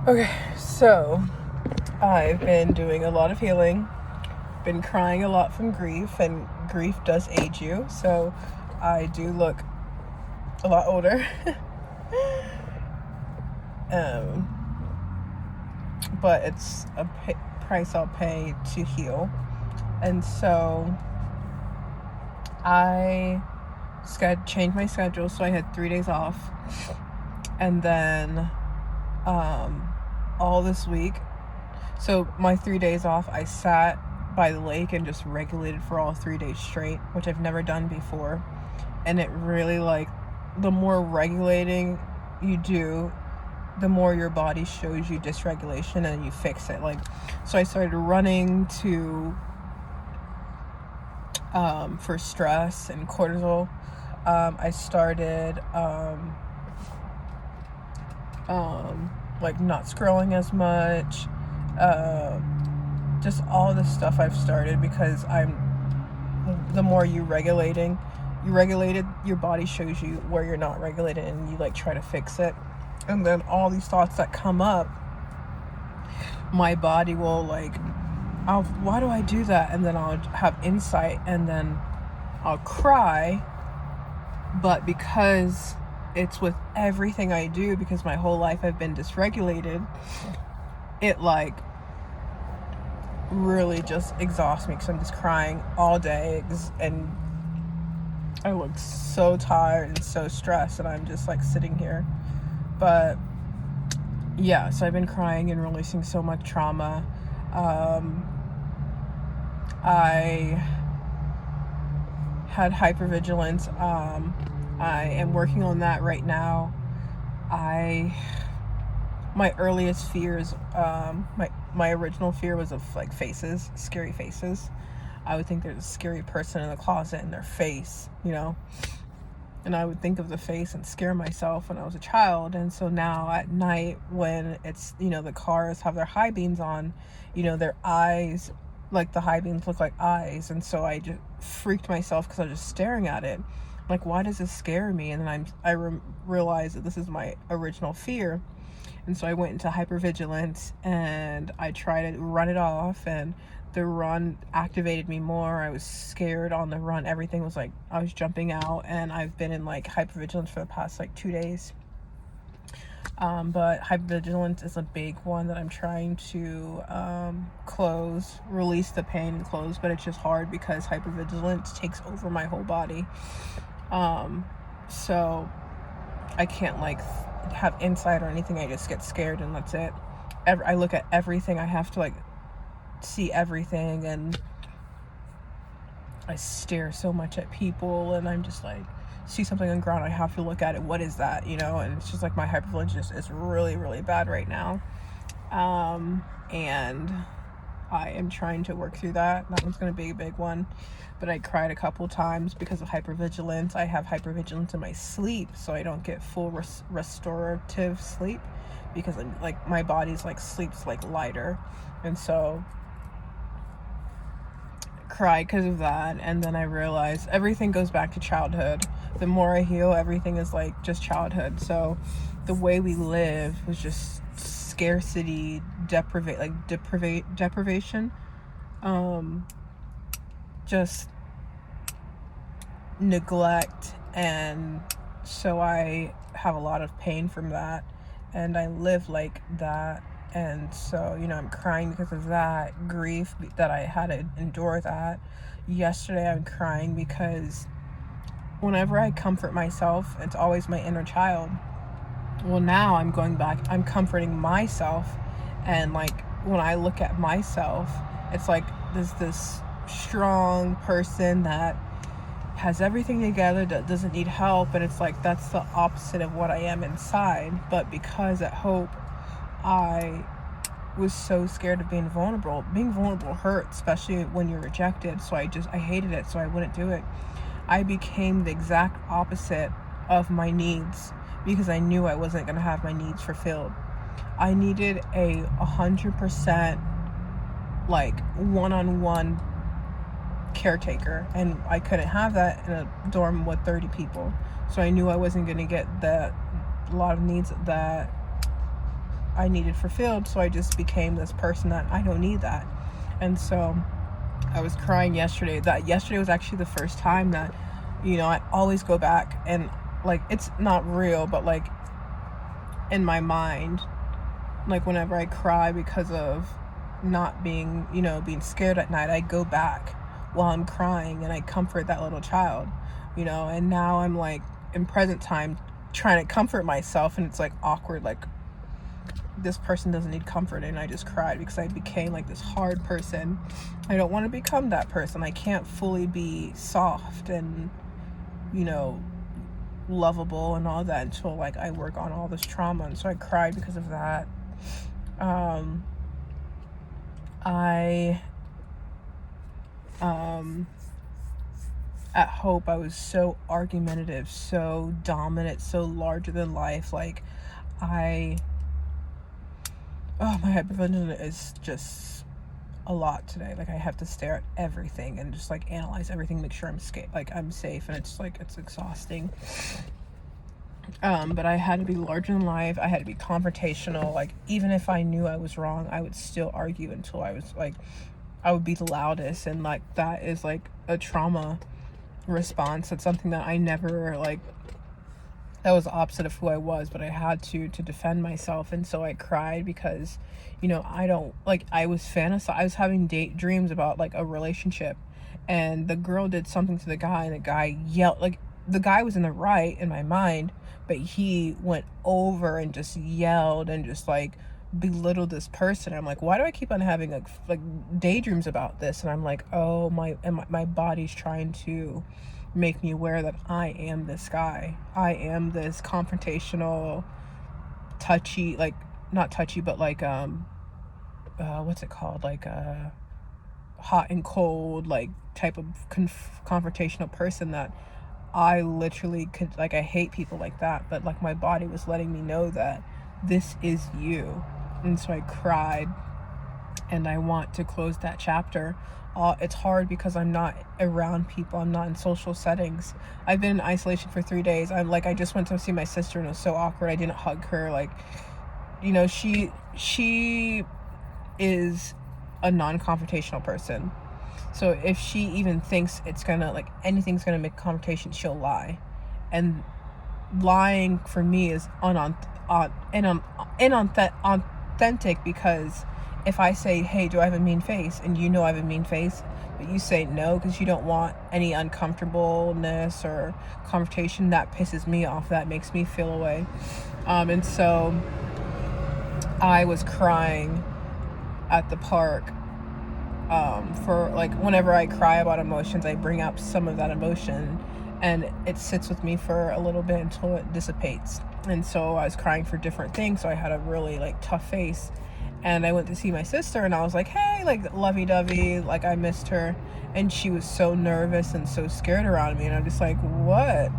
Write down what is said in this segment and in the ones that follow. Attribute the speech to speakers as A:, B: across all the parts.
A: Okay, so I've been doing a lot of healing, been crying a lot from grief, and grief does age you, so I do look a lot older. um, but it's a price I'll pay to heal. And so I changed my schedule, so I had 3 days off, and then all this week. So my 3 days off, I sat by the lake and just regulated for all 3 days straight, which I've never done before. And it really, like, the more regulating you do, the more your body shows you dysregulation and you fix it. Like, so I started running for stress and cortisol. I started like not scrolling as much. Just all this stuff I've started because the more you regulated, your body shows you where you're not regulated and you like try to fix it. And then all these thoughts that come up, my body will like, why do I do that? And then I'll have insight and then I'll cry. But because it's with everything I do, because my whole life I've been dysregulated, it like really just exhausts me because I'm just crying all day and I look so tired and so stressed and I'm just like sitting here. But yeah, so I've been crying and releasing so much trauma. I had hypervigilance. I am working on that right now. My earliest fears, my original fear was of like faces, scary faces. I would think there's a scary person in the closet and their face, and I would think of the face and scare myself when I was a child. And so now at night when it's, the cars have their high beams on, their eyes, like the high beams look like eyes. And so I just freaked myself because I was just staring at it. Like, why does this scare me? And then I realized that this is my original fear. And so I went into hypervigilance and I tried to run it off, and the run activated me more. I was scared on the run. Everything was like, I was jumping out, and I've been in like hypervigilance for the past like 2 days. But hypervigilance is a big one that I'm trying to release the pain and close, but it's just hard because hypervigilance takes over my whole body. So I can't like have insight or anything. I just get scared and that's it. I look at everything. I have to like see everything, and I stare so much at people, and I'm just like, see something on the ground, I have to look at it. What is that? And it's just like my hypervigilance is really, really bad right now. And I am trying to work through that. That one's going to be a big one. But I cried a couple times because of hypervigilance. I have hypervigilance in my sleep, so I don't get full restorative sleep because like my body's like sleeps like lighter. And so I cried because of that. And then I realized everything goes back to childhood. The more I heal, everything is like just childhood. So the way we live was just scarcity, deprivation, just neglect. And so I have a lot of pain from that, and I live like that. And so, I'm crying because of that grief that I had to endure that. Yesterday I'm crying because whenever I comfort myself, it's always my inner child. Well, now I'm going back, I'm comforting myself, and like when I look at myself, it's like there's this strong person that has everything together, that doesn't need help, and it's like that's the opposite of what I am inside. But because at Hope I was so scared of being vulnerable hurts, especially when you're rejected, so I hated it, so I wouldn't do it. I became the exact opposite of my needs because I knew I wasn't going to have my needs fulfilled. I needed a 100% like one-on-one caretaker, and I couldn't have that in a dorm with 30 people. So I knew I wasn't going to get a lot of needs that I needed fulfilled. So I just became this person that I don't need that. And so I was crying yesterday. That yesterday was actually the first time that, I always go back and like, it's not real, but like in my mind, like whenever I cry because of not being, being scared at night, I go back while I'm crying and I comfort that little child, and now I'm like in present time trying to comfort myself, and it's like awkward, like this person doesn't need comfort, and I just cried because I became like this hard person. I don't want to become that person. I can't fully be soft and, lovable and all that until like I work on all this trauma. And so I cried because of that. I at Hope, I was so argumentative, so dominant, so larger than life. Like my hyperventilating is just a lot today. Like I have to stare at everything and just like analyze everything, make sure I'm I'm safe, and it's like, it's exhausting. But I had to be larger than life. I had to be confrontational. Like even if I knew I was wrong, I would still argue until I was like, I would be the loudest. And like that is like a trauma response. It's something that I never like, that was the opposite of who I was, but I had to defend myself. And so I cried because, I don't like, I was having dreams about like a relationship, and the girl did something to the guy, and the guy yelled. Like the guy was in the right in my mind, but he went over and just yelled and just like belittled this person. I'm like, why do I keep on having like daydreams about this? And I'm like, oh, my body's trying to make me aware that I am this guy. I am this confrontational, touchy, like not touchy, but like what's it called, like hot and cold, like type of confrontational person that I literally could, like, I hate people like that, but like my body was letting me know that this is you. And so I cried, and I want to close that chapter. It's hard because I'm not around people. I'm not in social settings. I've been in isolation for 3 days. I just went to see my sister, and it was so awkward. I didn't hug her. Like, she is a non-confrontational person. So if she even thinks it's gonna, like, anything's gonna make confrontation, she'll lie. And lying for me is inauthentic, because if I say, hey, do I have a mean face? And I have a mean face, but you say no because you don't want any uncomfortableness or confrontation, that pisses me off. That makes me feel away. And so I was crying at the park. For like, whenever I cry about emotions, I bring up some of that emotion, and it sits with me for a little bit until it dissipates. And so I was crying for different things. So I had a really like tough face, and I went to see my sister, and I was like, hey, like lovey-dovey, like I missed her. And she was so nervous and so scared around me, and I'm just like, what?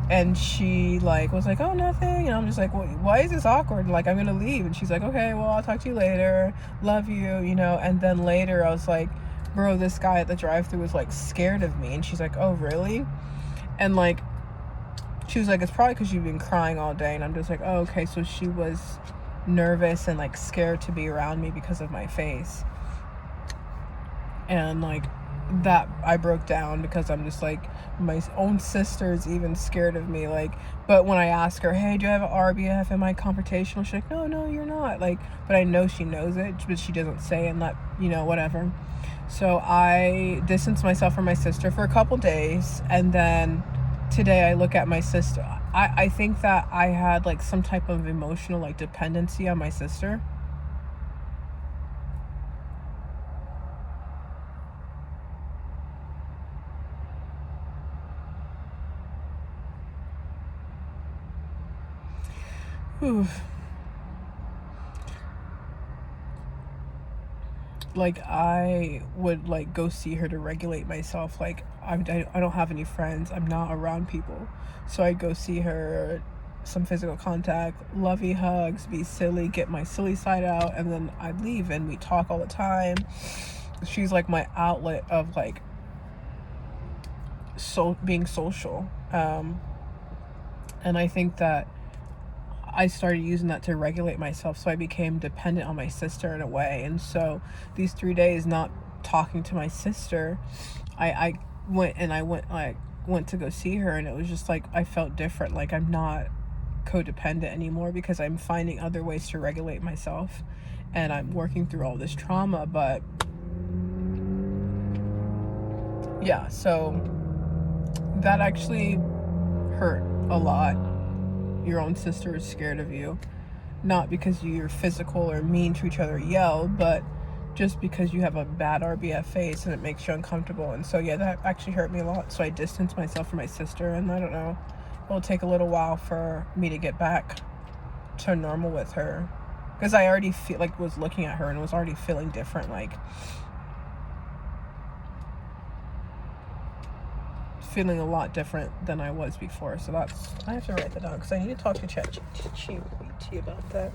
A: And she like was like, oh, nothing. And I'm just like, well, why is this awkward? Like, I'm gonna leave. And she's like, okay, well, I'll talk to you later, love you. And then later I was like, bro, this guy at the drive-thru was like scared of me. And she's like, oh, really? And like, she was like, it's probably because you've been crying all day. And I'm just like, oh, okay. So she was nervous and like scared to be around me because of my face. And like that, I broke down, because I'm just like, my own sister's even scared of me. Like, but when I ask her, hey, do you have an RBF? Am I confrontational? She's like, no, you're not. Like, but I know she knows it, but she doesn't say, and whatever. So I distanced myself from my sister for a couple days, and then today I look at my sister. I think that I had like some type of emotional like dependency on my sister. Like, I would like go see her to regulate myself. Like, I don't have any friends, I'm not around people, so I'd go see her, some physical contact, lovey hugs, be silly, get my silly side out, and then I'd leave, and we talk all the time. She's like my outlet of like being social. And I think that I started using that to regulate myself. So I became dependent on my sister in a way. And so these 3 days not talking to my sister, I went to go see her, and it was just like I felt different. Like I'm not codependent anymore because I'm finding other ways to regulate myself, and I'm working through all this trauma. But yeah, so that actually hurt a lot. Your own sister is scared of you, not because you're physical or mean to each other, yell, but just because you have a bad RBF face and it makes you uncomfortable. And so yeah, that actually hurt me a lot. So I distanced myself from my sister, and I don't know, it'll take a little while for me to get back to normal with her, because I already feel like was looking at her and was already feeling different, like feeling a lot different than I was before. So that's, I have to write that down because I need to talk to ChatGPT about that.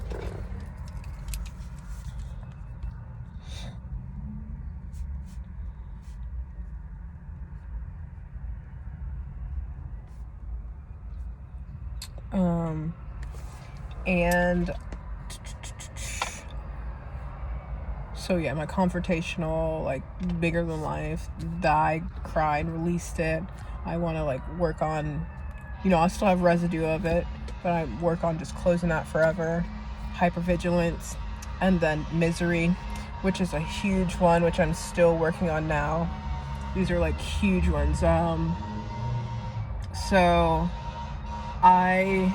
A: And so yeah, my confrontational, like bigger than life, I cried, released it. I want to like work on, I still have residue of it, but I work on just closing that forever. Hypervigilance, and then misery, which is a huge one, which I'm still working on now. These are like huge ones. So I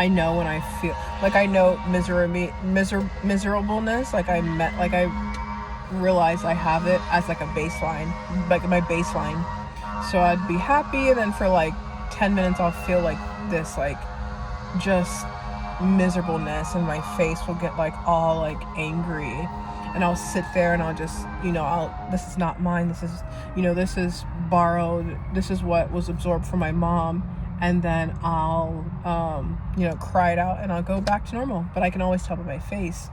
A: know when I feel like, I know miserableness, like I realize I have it as like a baseline, like my baseline. So I'd be happy, and then for like 10 minutes I'll feel like this, like just miserableness, and my face will get like all like angry, and I'll sit there and I'll just, this is not mine, this is, this is borrowed, this is what was absorbed from my mom. And then I'll, cry it out, and I'll go back to normal. But I can always tell by my face.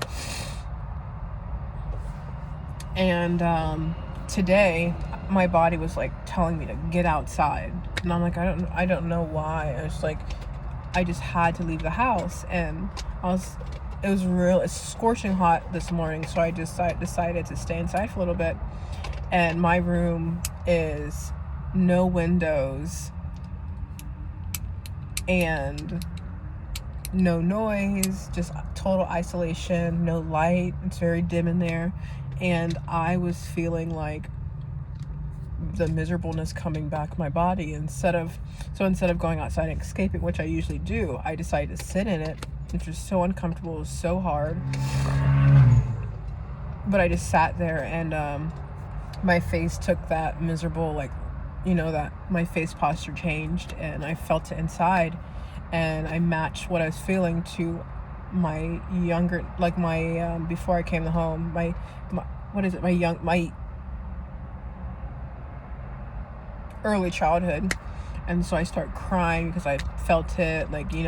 A: And today, my body was like telling me to get outside, and I'm like, I don't know why. I was like, I just had to leave the house, and it's scorching hot this morning, so I just decided to stay inside for a little bit. And my room is no windows and no noise, just total isolation, no light, it's very dim in there. And I was feeling like the miserableness coming back my body. Instead of going outside and escaping, which I usually do, I decided to sit in it, which was so uncomfortable, it was so hard. But I just sat there, and my face took that miserable, like, that my face posture changed, and I felt it inside, and I matched what I was feeling to my younger, like my before I came home, my early childhood. And so I start crying because I felt it, like, this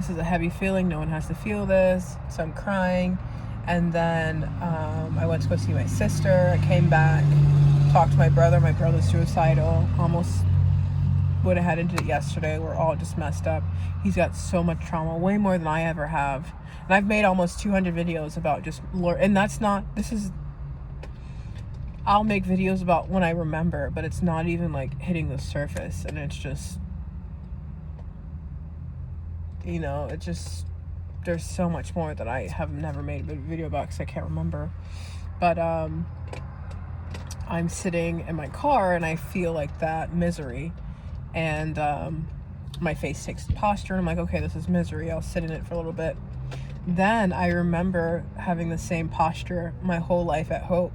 A: is a heavy feeling, no one has to feel this, so I'm crying. And then I went to go see my sister. I came back, talked to my brother. My brother's suicidal. Almost would have had into it yesterday. We're all just messed up. He's got so much trauma, way more than I ever have. And I've made almost 200 videos about just and I'll make videos about when I remember, but it's not even like hitting the surface. And it's just, it just, there's so much more that I have never made a video about because I can't remember. But I'm sitting in my car, and I feel like that misery, and my face takes the posture, and I'm like, okay, this is misery, I'll sit in it for a little bit. Then I remember having the same posture my whole life at Hope.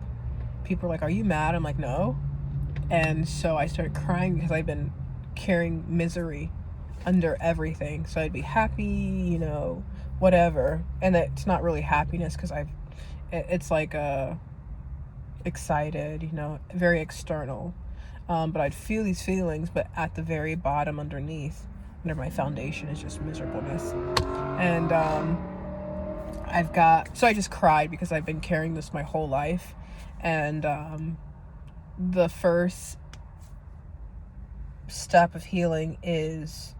A: People are like, are you mad? I'm like, no. And so I started crying because I've been carrying misery under everything. So I'd be happy, whatever. And it's not really happiness, because it's like excited, very external. But I'd feel these feelings, but at the very bottom, underneath, under my foundation, is just miserableness. And so I just cried because I've been carrying this my whole life. And the first step of healing is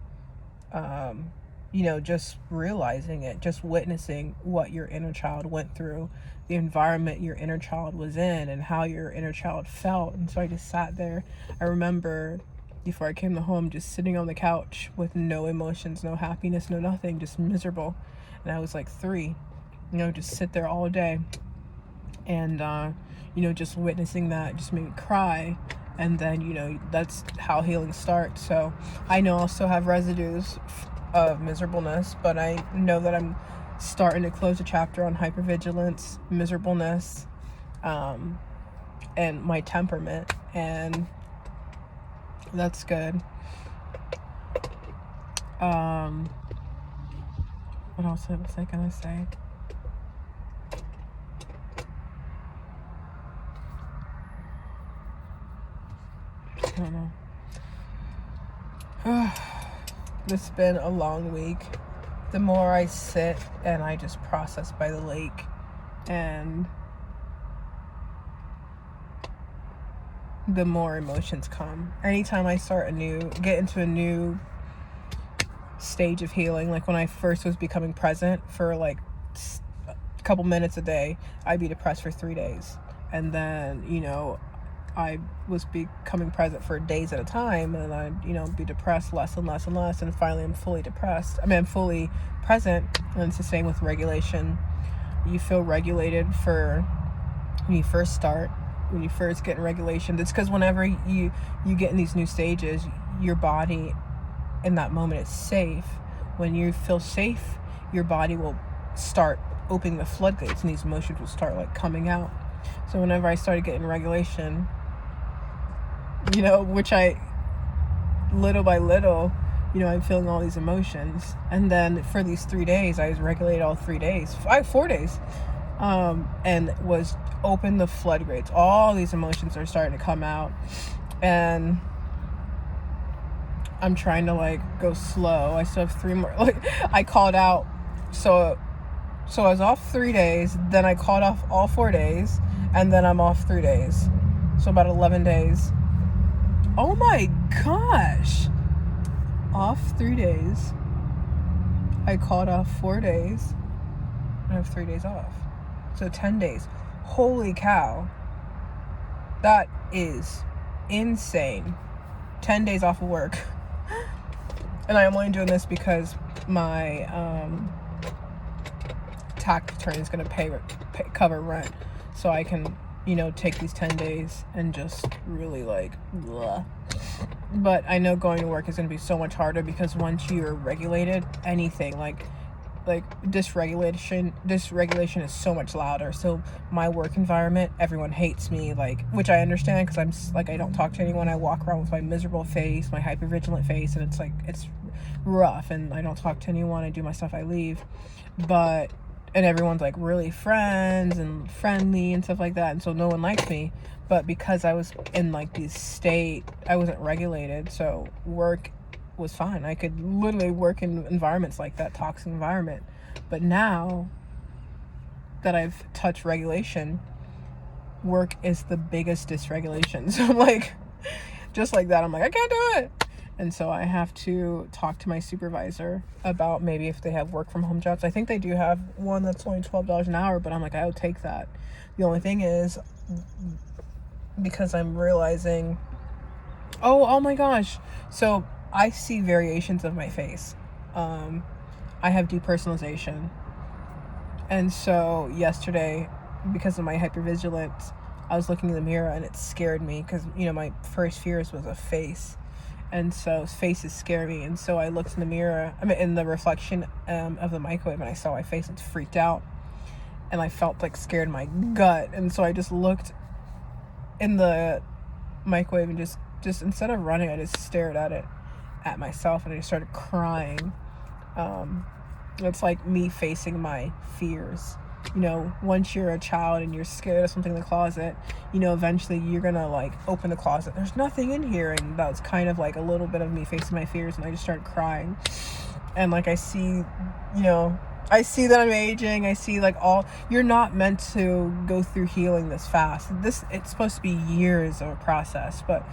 A: Just realizing it, just witnessing what your inner child went through, the environment your inner child was in, and how your inner child felt. And so I just sat there. I remember before I came home, just sitting on the couch with no emotions, no happiness, no nothing, just miserable. And I was like 3, just sit there all day. And, just witnessing that just made me cry. And then, that's how healing starts. So I know I'll still have residues of miserableness, but I know that I'm starting to close a chapter on hypervigilance, miserableness, and my temperament. And that's good. What else was I gonna say? I don't know. It's been a long week. The more I sit and I just process by the lake, and the more emotions come. Anytime I get into a new stage of healing, like when I first was becoming present for like a couple minutes a day, I'd be depressed for 3 days. And then, I was becoming present for days at a time, and I'd, be depressed less and less and less, and finally I'm fully depressed. I'm fully present. And it's the same with regulation. You feel regulated for when you first start, when you first get in regulation. It's because whenever you get in these new stages, your body in that moment is safe. When you feel safe, your body will start opening the floodgates, and these emotions will start like coming out. So whenever I started getting regulation, which I, little by little, I'm feeling all these emotions. And then for these 3 days, I was regulated all 3 days, 4 days, and was open the floodgates. All these emotions are starting to come out, and I'm trying to like go slow. I still have 3 more. Like I called out, so I was off 3 days, then I called off all 4 days, and then I'm off 3 days. So about 11 days. Oh my gosh. Off 3 days. I called off 4 days. I have 3 days off. So 10 days. Holy cow. That is insane. 10 days off of work. And I'm only doing this because my tax attorney is going to cover rent. So I can, take these 10 days and just really like, blah. But I know going to work is going to be so much harder, because once you're regulated, anything like dysregulation is so much louder. So my work environment, everyone hates me, like, which I understand, because I'm like, I don't talk to anyone. I walk around with my miserable face, my hypervigilant face, and it's like, it's rough, and I don't talk to anyone. I do my stuff, I leave. And everyone's like really friends and friendly and stuff like that, and so no one likes me. But because I was in like this state, I wasn't regulated, so work was fine. I could literally work in environments like that, toxic environment. But now that I've touched regulation, work is the biggest dysregulation. So I'm like, just like that, I'm like, I can't do it. And so I have to talk to my supervisor about maybe if they have work from home jobs. I think they do have one that's only $12 an hour, but I'm like, I would take that. The only thing is, because I'm realizing, oh my gosh. So I see variations of my face. I have depersonalization. And so yesterday, because of my hypervigilance, I was looking in the mirror and it scared me, because, my first fears was a face. And so faces scare me. And so I looked in the mirror, in the reflection of the microwave, and I saw my face and freaked out. And I felt like scared in my gut. And so I just looked in the microwave and just instead of running, I just stared at myself, and I just started crying. It's like me facing my fears. Once you're a child and you're scared of something in the closet, eventually you're gonna like open the closet. There's nothing in here. And that was kind of like a little bit of me facing my fears, and I just started crying. And like, I see that I'm aging. I see like you're not meant to go through healing this fast. It's supposed to be years of a process, but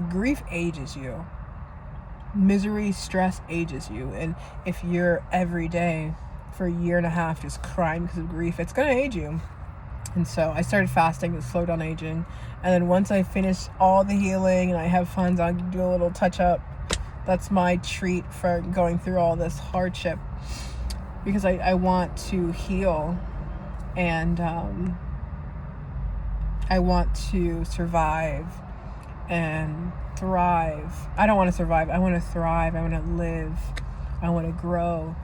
A: grief ages you. misery, stress ages you. And if you're every day for a year and a half just crying because of grief, it's gonna age you. And so I started fasting to slow down aging. And then once I finish all the healing and I have funds, I'll do a little touch up. That's my treat for going through all this hardship, because I want to heal, and I want to survive and thrive. I don't want to survive. I want to thrive. I want to live. I want to grow.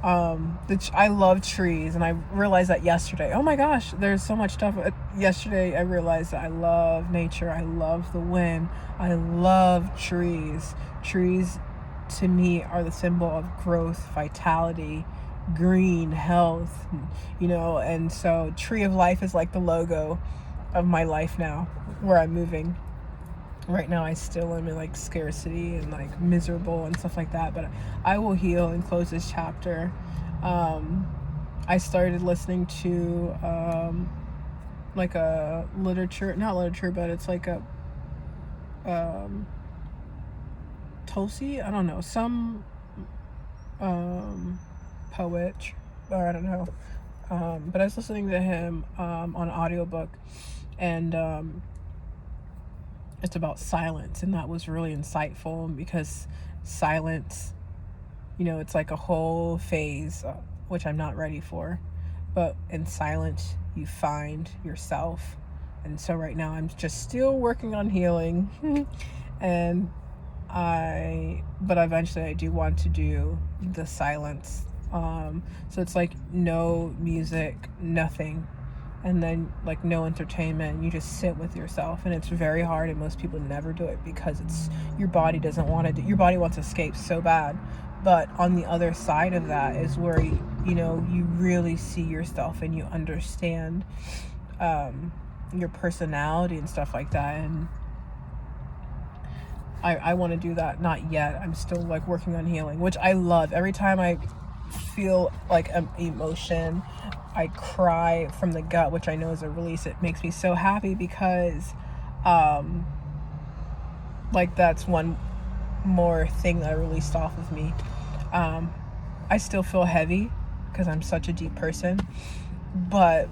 A: I love trees, and I realized that yesterday. Oh my gosh, there's so much stuff. Yesterday I realized that I love nature. I love the wind. I love trees. Trees to me are the symbol of growth, vitality, green, health, and so Tree of Life is like the logo of my life now, where I'm moving. Right now I still am in like scarcity and like miserable and stuff like that, but I will heal and close this chapter. I started listening to like a not literature, but it's like a Tulsi, I don't know, some poet, or I don't know, but I was listening to him on an audiobook, and it's about silence, and that was really insightful, because silence, it's like a whole phase, which I'm not ready for, but in silence you find yourself. And so right now I'm just still working on healing and but eventually I do want to do the silence, so it's like no music, nothing, and then like no entertainment. You just sit with yourself, and it's very hard, and most people never do it because it's your body doesn't want to your body wants to escape so bad. But on the other side of that is where you really see yourself, and you understand your personality and stuff like that. And I want to do that. Not yet. I'm still like working on healing, which I love. Every time I feel like an emotion, I cry from the gut, which I know is a release. It makes me so happy, because like that's one more thing that I released off of me. I still feel heavy because I'm such a deep person, but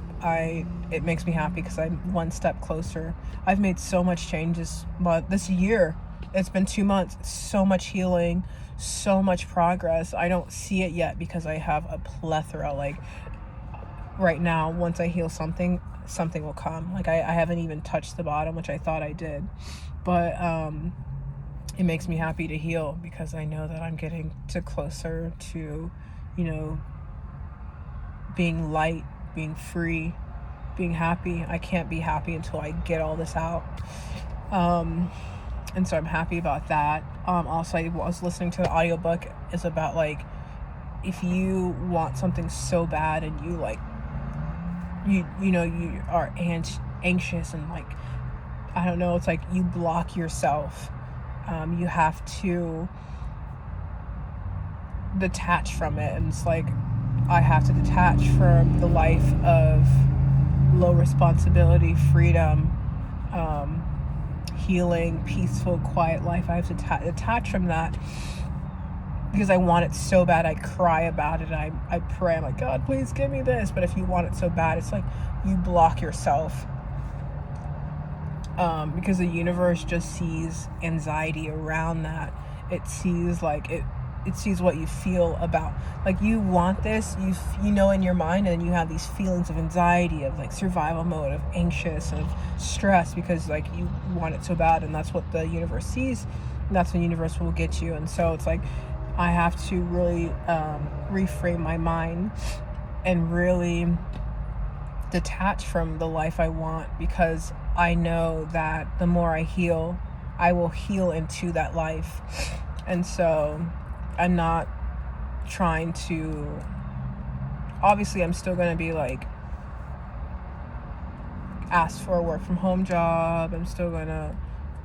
A: it makes me happy because I'm one step closer. I've made so much changes, but this year, it's been 2 months, so much healing, so much progress. I don't see it yet because I have a plethora. Like right now, once I heal something will come. Like I haven't even touched the bottom, which I thought I did, but it makes me happy to heal, because I know that I'm getting closer to being light, being free, being happy. I can't be happy until I get all this out. And so I'm happy about that. Also, I was listening to an audiobook. It's about like, if you want something so bad, and you like, you are anxious, and like, I don't know, it's like you block yourself. You have to detach from it. And it's like, I have to detach from the life of low responsibility, freedom, healing, peaceful, quiet life. I have to detach from that, because I want it so bad. I cry about it. I pray. I'm like, God, please give me this. But if you want it so bad, it's like you block yourself, because the universe just sees anxiety around that. It sees like it sees what you feel about, like, you want this, you know in your mind, and you have these feelings of anxiety, of like survival mode, of anxious, of stress, because like you want it so bad, and that's what the universe sees, and that's when the universe will get you. And so it's like I have to really reframe my mind and really detach from the life I want, because I know that the more I heal, I will heal into that life. And so I'm not trying to, obviously I'm still going to be like ask for a work from home job. I'm still going to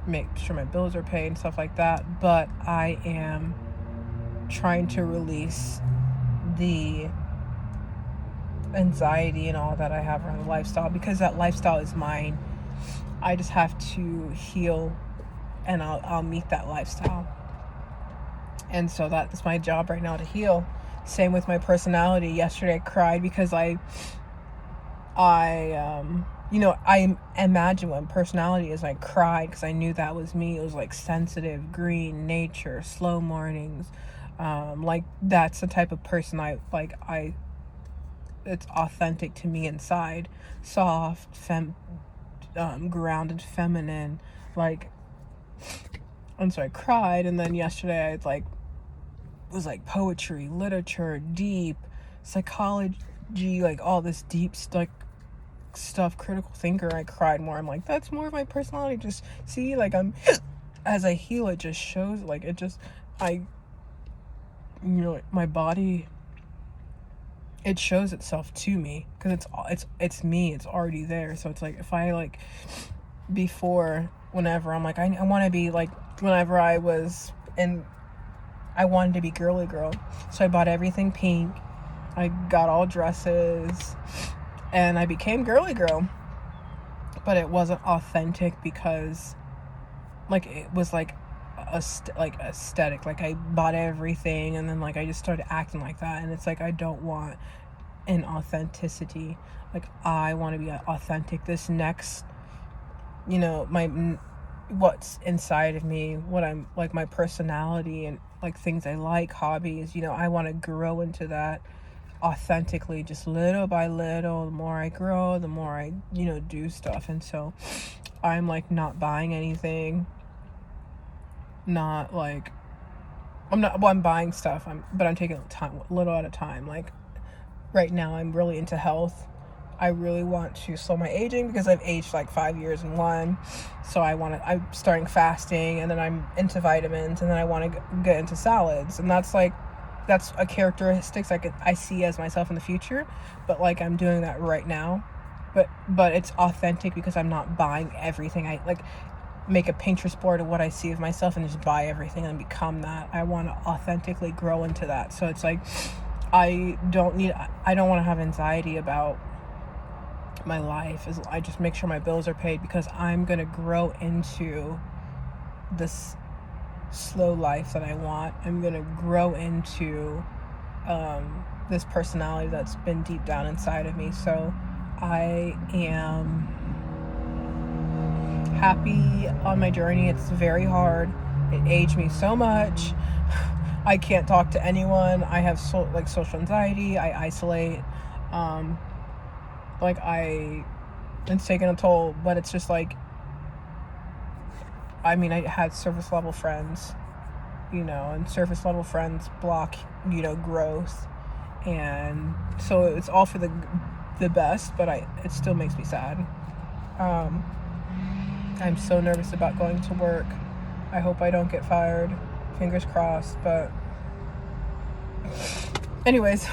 A: make sure my bills are paid and stuff like that. But I am trying to release the anxiety and all that I have around the lifestyle, because that lifestyle is mine. I just have to heal, and I'll meet that lifestyle. And so that's my job right now, to heal. Same with my personality. Yesterday I cried because I imagine what personality is. I cried because I knew that was me. It was like sensitive, green, nature, slow mornings. Like that's the type of person it's authentic to me inside. Soft, grounded, feminine. Like, and so I cried, and then yesterday I was like poetry, literature, deep psychology, like all this deep stuff, critical thinker. I cried more. I'm like, that's more of my personality. Just see, like, I'm as I heal, it just shows, like, it just, my body, it shows itself to me, because it's me. It's already there. So it's like, if I like before, whenever I'm like, I want to be like, whenever I wanted to be girly girl, so I bought everything pink. I got all dresses, and I became girly girl. But it wasn't authentic, because like it was like aesthetic. Like I bought everything, and then like I just started acting like that, and it's like, I don't want an authenticity. Like, I want to be authentic. This next, what's inside of me, what I'm like, my personality, and like things I like, hobbies, I want to grow into that authentically, just little by little. The more I grow, the more I do stuff. And so I'm like not buying anything, not like I'm buying stuff, but I'm taking time, little at a time. Like right now I'm really into health. I really want to slow my aging, because I've aged like 5 years in one. So I'm starting fasting, and then I'm into vitamins, and then I want to get into salads. And that's a characteristics I see as myself in the future, but like I'm doing that right now. But it's authentic, because I'm not buying everything. I like make a Pinterest board of what I see of myself and just buy everything and become that. I want to authentically grow into that. So it's like, I don't want to have anxiety about my life. I just make sure my bills are paid, because I'm going to grow into this slow life that I want. I'm going to grow into this personality that's been deep down inside of me. So I am happy on my journey. It's very hard. It aged me so much. I can't talk to anyone. I have social anxiety. I isolate. It's taken a toll, but it's just like, I had surface level friends, and surface level friends block, growth. And so it's all for the best, but it still makes me sad. I'm so nervous about going to work. I hope I don't get fired. Fingers crossed. But anyways.